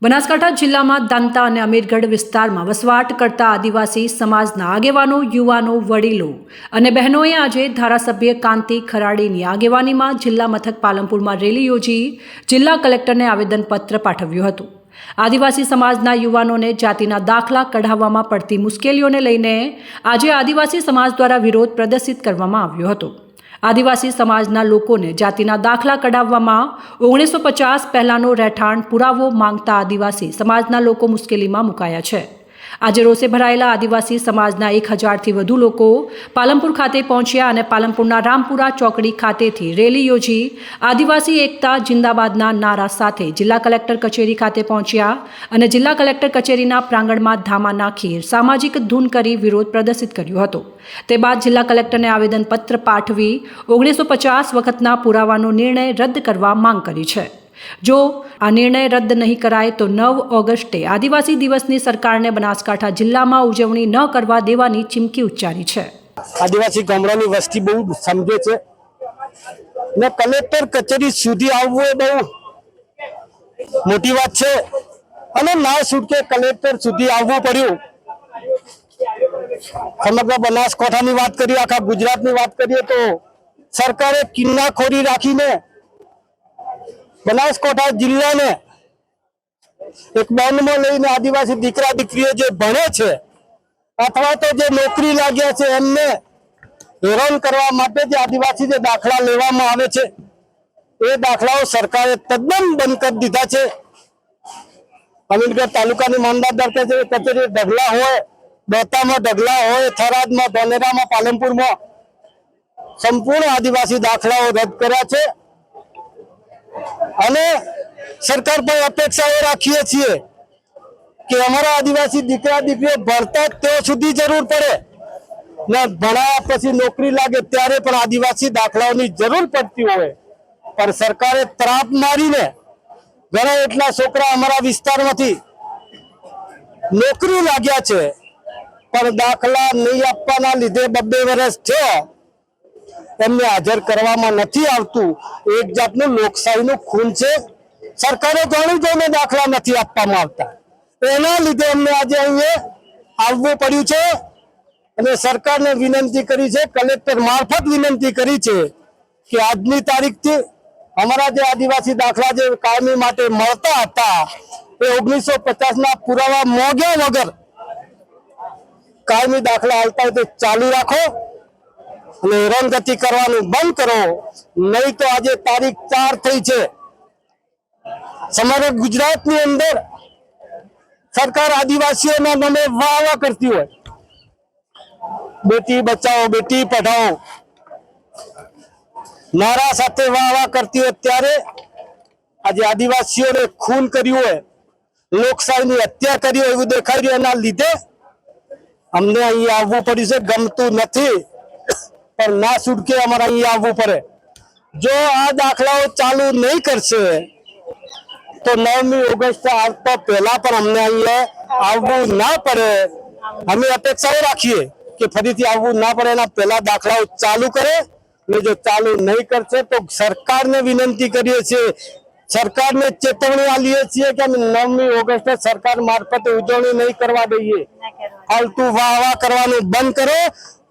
બનાસકાંઠા જિલ્લામાં દાંતા અને અમીરગઢ વિસ્તારમાં વસવાટ કરતા આદિવાસી સમાજના આગેવાનો, યુવાનો, વડીલો અને બહેનોએ આજે ધારાસભ્ય કાંતિ ખરાડીની આગેવાનીમાં જિલ્લા મથક પાલનપુરમાં રેલી યોજી જિલ્લા કલેક્ટરને આવેદનપત્ર પાઠવ્યું હતું। આદિવાસી સમાજના યુવાનોને જાતિના દાખલા કઢાવવામાં પડતી મુશ્કેલીઓને લઈને આજે આદિવાસી સમાજ દ્વારા વિરોધ પ્રદર્શિત કરવામાં આવ્યો હતો। આદિવાસી સમાજના લોકોને જાતિના દાખલા કઢાવવામાં 1950 પહેલાંનો રહેઠાણ પુરાવો માંગતા આદિવાસી સમાજના લોકો મુશ્કેલીમાં મુકાયા છે। આજે રોષે ભરાયેલા આદિવાસી સમાજના 1000થી વધુ લોકો પાલનપુર ખાતે પહોંચ્યા અને પાલનપુરના રામપુરા ચોકડી ખાતેથી રેલી યોજી આદિવાસી એકતા જિંદાબાદના નારા સાથે જિલ્લા કલેક્ટર કચેરી ખાતે પહોંચ્યા અને જિલ્લા કલેક્ટર કચેરીના પ્રાંગણમાં ધામા નાખી સામાજિક ધૂન કરી વિરોધ પ્રદર્શિત કર્યો હતો। તે બાદ જિલ્લા કલેક્ટરને આવેદનપત્ર પાઠવી 1950 વખતના પુરાવાનો નિર્ણય રદ કરવા માંગ કરી છે। જો આ નિર્ણય રદ નહીં કરાય તો 9 ઓગસ્ટે આદિવાસી દિવસની સરકારને બનાસકાંઠા જિલ્લામાં ઉજવણી ન કરવા દેવાની ચીમકી ઉચ્ચારી છે। આદિવાસી ગામડાની વસ્તી બહુ સમજે છે ને કલેક્ટર કચેરી સુધી આવવું એ બહુ મોટી વાત છે અને ના છૂટકે કલેક્ટર સુધી આવવું પડ્યું। સમગ્ર બનાસકાંઠાની વાત કરીએ, આખા ગુજરાતની વાત કરીએ તો સરકારે કિન્નાખોરી રાખીને બનાસકાંઠા જિલ્લાને એક બાંધમાં લઈને આદિવાસી દીકરા દીકરીઓ જે ભણે છે અથવા તો જે નોકરી લાગ્યા છે એમને હેરાન કરવા માટે જે આદિવાસી જે દાખલા લેવામાં આવે છે એ દાખલાઓ સરકારે તદ્દન બંધ કરી દીધા છે। અમીરગઢ તાલુકાની મામલતદાર કચેરી ઢગલા હોય, દોતામાં ઢગલા હોય, થરાદમાં, ધાનેરામાં, પાલનપુરમાં સંપૂર્ણ આદિવાસી દાખલાઓ રદ કર્યા છે અને સરકાર પર અપેક્ષા એ રાખીએ છીએ કે અમારા આદિવાસી દીકરા દીકરીઓ ભણતા ત્યાં સુધી જરૂર પડે ને ભણ્યા પછી નોકરી લાગે ત્યારે પણ આદિવાસી દાખલાઓની જરૂર પડતી હોય, પણ સરકારે ત્રાપ મારીને ઘણા એટલા છોકરા અમારા વિસ્તારમાંથી નોકરી લાગ્યા છે પણ દાખલા નહીં આપવાના લીધે 2 વર્ષ થયા એમને હાજર કરવામાં નથી આવતું। એક જાતનું લોકશાહીનું ખૂન છે। સરકારે જાણી જોઈને દાખલા નથી આપવામાં આવતા, એના લીધે અમને આજે અહીંયા આવવું પડ્યું છે અને સરકારને વિનંતી કરી છે, કલેક્ટર મારફત વિનંતી કરી છે કે આજની તારીખથી અમારા જે આદિવાસી દાખલા જે કાયમી માટે મળતા હતા એ 1950ના પુરાવા મોંઘ્યા વગર કાયમી દાખલા હાલતા હોય તો ચાલુ રાખો અને હેરાનગતિ કરવાનું બંધ કરો, નહીં તો આજે તારીખ 4 થઈ છે। સમગ્ર ગુજરાતની અંદર સરકાર આદિવાસીઓના નામે વાહ કરતી હોય, બેટી બચાવો બેટી પઢાઓ નારા સાથે વાહ કરતી હોય, ત્યારે આજે આદિવાસીઓને ખૂન કર્યું હોય, લોકશાહીની હત્યા કરી હોય એવું દેખાઈ રહ્યું। એના લીધે અમને અહીંયા આવવું પડ્યું છે। ગમતું નથી પણ ના છૂટકે અમારે અહીંયા આવવું પડે। જો આ દાખલાઓ ચાલુ નહીં કરશે તો 9મી ઓગસ્ટ આવતા પહેલા પણ અમને અહીંયા આવવું ના પડે। અમે અપેક્ષાઓ રાખીએ કે ફરીથી આવવું ના પડે, એના પહેલા દાખલાઓ ચાલુ કરે ને જો ચાલુ નહીં કરશે તો સરકારને વિનંતી કરીએ છીએ, સરકારને ચેતવણી આપીએ છીએ કે અમે 9મી ઓગસ્ટે સરકાર મારફતે ઉજવણી નહીં કરવા દઈએ। ફાલતુ વાહ કરવાનું બંધ કરો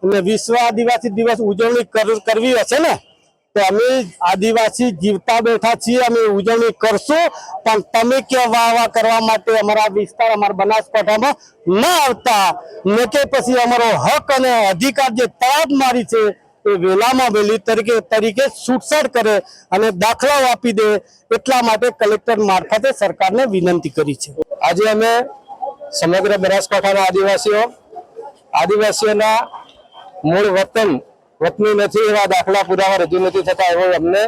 અને વિશ્વ આદિવાસી દિવસ ઉજવણી કરવી હશે ને તો અમે આદિવાસી જીવતા બેઠા છીએ, અમે ઉજવણી કરશું, પણ તમે ક્યાં વાહ કરવા માટે અમારા વિસ્તાર અમારા બનાસકાંઠામાં ના આવતા ને કે પછી અમારો હક અને અધિકાર જે તરાપ મારી છે એ વહેલામાં વહેલી તરીકે છૂટછાટ કરે અને દાખલાઓ આપી દે, એટલા માટે કલેક્ટર મારફતે સરકારને વિનંતી કરી છે। આજે અમે સમગ્ર બનાસકાંઠાના આદિવાસીઓના મૂળ વતની નથી એવા દાખલા પુરાવા રજૂ નથી થતા એવો અમને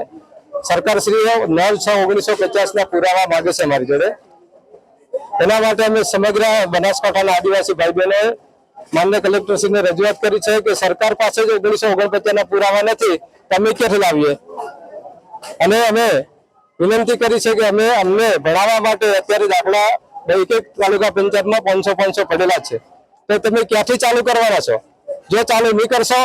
સરકારશ્રીએ 9/6/1950ના પુરાવા માંગે છે અમારી જોડે। એના માટે અમે સમગ્ર બનાસકાંઠાના આદિવાસી ભાઈ બહેનોએ માનનીય કલેક્ટરશ્રીને રજૂઆત કરી છે કે સરકાર પાસે જે 1949ના પુરાવા નથી તમે ક્યાંથી લાવીએ, અને અમે વિનંતી કરી છે કે અમને ભણાવવા માટે અત્યારે દાખલા એક તાલુકા પંચાયતમાં 500 પડેલા છે તો તમે ક્યાંથી ચાલુ કરવાના છો? જો ચાલુ નહીં કરશો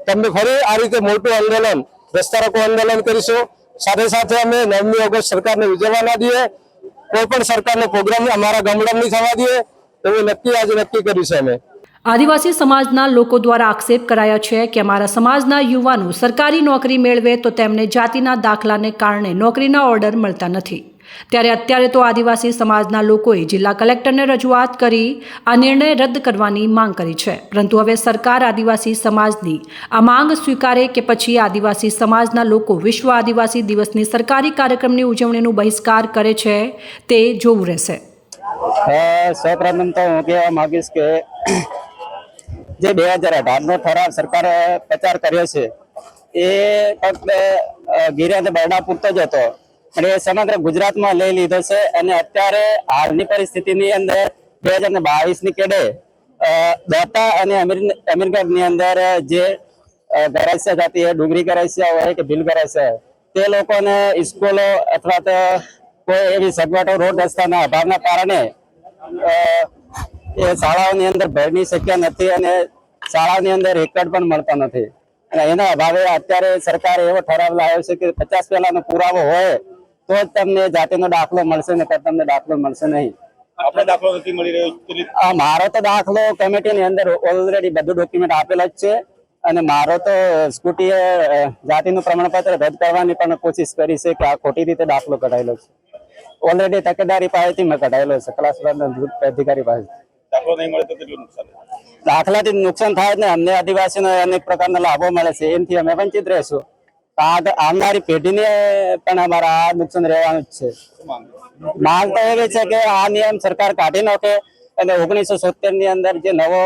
તમે ફરી આ રીતે મોટું આંદોલન, રસ્તા રોકો આંદોલન કરીશું। સાથે સાથે અમે 9મી ઓગસ્ટ સરકારને ઉજવવા ના દઈએ કોઈ પણ સરકારનો પ્રોગ્રામ અમારા ગામડામાં નહીં થવા દઈએ એવું આજે નક્કી કર્યું છે અમે. આદિવાસી સમાજના લોકો દ્વારા આક્ષેપ કરાયા છે કે અમારા સમાજના યુવાનો સરકારી નોકરી મેળવે તો તેમને જાતિના દાખલાને કારણે નોકરીના ઓર્ડર મળતા નથી. ત્યારે અત્યારે તો આદિવાસી સમાજના લોકોએ જિલ્લા કલેક્ટરને રજૂઆત કરી આ નિર્ણય રદ કરવાની માંગ કરી છે. પરંતુ હવે સરકાર આદિવાસી સમાજની આ માંગ સ્વીકારે કે પછી આદિવાસી સમાજના લોકો વિશ્વ આદિવાસી દિવસની સરકારી કાર્યક્રમની ઉજવણીનું બહિષ્કાર કરે છે તે જોવું રહેશે. સૌપ્રથમ તો હું કહેવા માંગીશ કે જે 2018નો ઠરાવ સરકારે પ્રચાર કર્યો છે એ ફક્ત ગીર અને બરડા પૂરતો જ હતો, અને એ સમગ્ર ગુજરાતમાં લઈ લીધો છે. અને અત્યારે હાલની પરિસ્થિતિની અંદર 2022ની કેડે દાતા અને અમીરગઢની અંદર જે ગરાસિયા જાતિ ડુંગરી ગરાસિયા હોય કે ભીલ ગરાસિયા તે લોકોને સ્કૂલો અથવા તો કોઈ એવી સગવડો રોડ રસ્તાના અભાવના કારણે એ શાળાઓની અંદર ભણી શક્યા નથી અને શાળાની અંદર રેકર્ડ પણ મળતા નથી. અને એના અભાવે અત્યારે સરકારે એવો ઠરાવ લાવ્યો છે કે 50 પહેલાનો પુરાવો હોય તો જ તમને જાતિનો દાખલો મળશે, ને તમને દાખલો મળશે નહીં. આપણે દાખલો નથી મળી રહ્યો. મારો તો દાખલો કમિટીની અંદર ઓલરેડી બધું ડોક્યુમેન્ટ આપેલા જ છે, અને મારો તો સ્કૂટીએ જાતિનું પ્રમાણપત્ર રદ કરવાની પણ કોશિશ કરી છે કે આ ખોટી રીતે દાખલો કઢાયેલો છે. ઓલરેડી તકેદારી પાસેથી મેં કઢાયેલો છે, ક્લાસ 1 અધિકારી પાસે. દાખલો નહીં મળે તો કેટલું નુકસાન? દાખલાથી નુકસાન થાય ને અમને આદિવાસીને અનેક પ્રકારના લાભો મળે છે, એનાથી અમે વંચિત રહીશું. આવનારી પેઢીને પણ અમારા આ નુકસાન રહેવાનું જ છે. માંગ તો એવી છે કે આ નિયમ સરકાર કાઢી નાખે અને 1970 ની અંદર જે નવો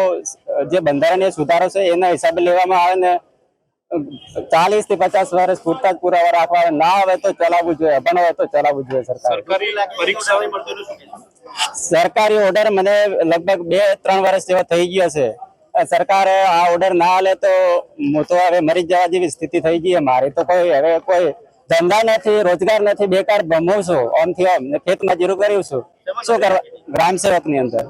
જે બંધારણીય સુધારો છે એના હિસાબે લેવામાં આવે ને 40 થી 50 વર્ષ પૂરતા જ પુરાવા રાખવા આવે. ના આવે તો ચલાવવું જોઈએ, અભણ હોય તો ચલાવવું જોઈએ. સરકારી પરીક્ષા સરકારી ઓર્ડર મને લગભગ 2-3 વર્ષ જેવા થઈ ગયા છે. સરકારે આ ઓર્ડર ના લે તો હું તો હવે મરી જવા જેવી સ્થિતિ થઈ ગઈ. મારી તો હવે કોઈ ધંધા નથી, રોજગાર નથી, બેકાર ભમું છું. આમથી આમ ખેત મજૂરી કર્યું છું. શું કરવા ગ્રામ સેવક ની અંદર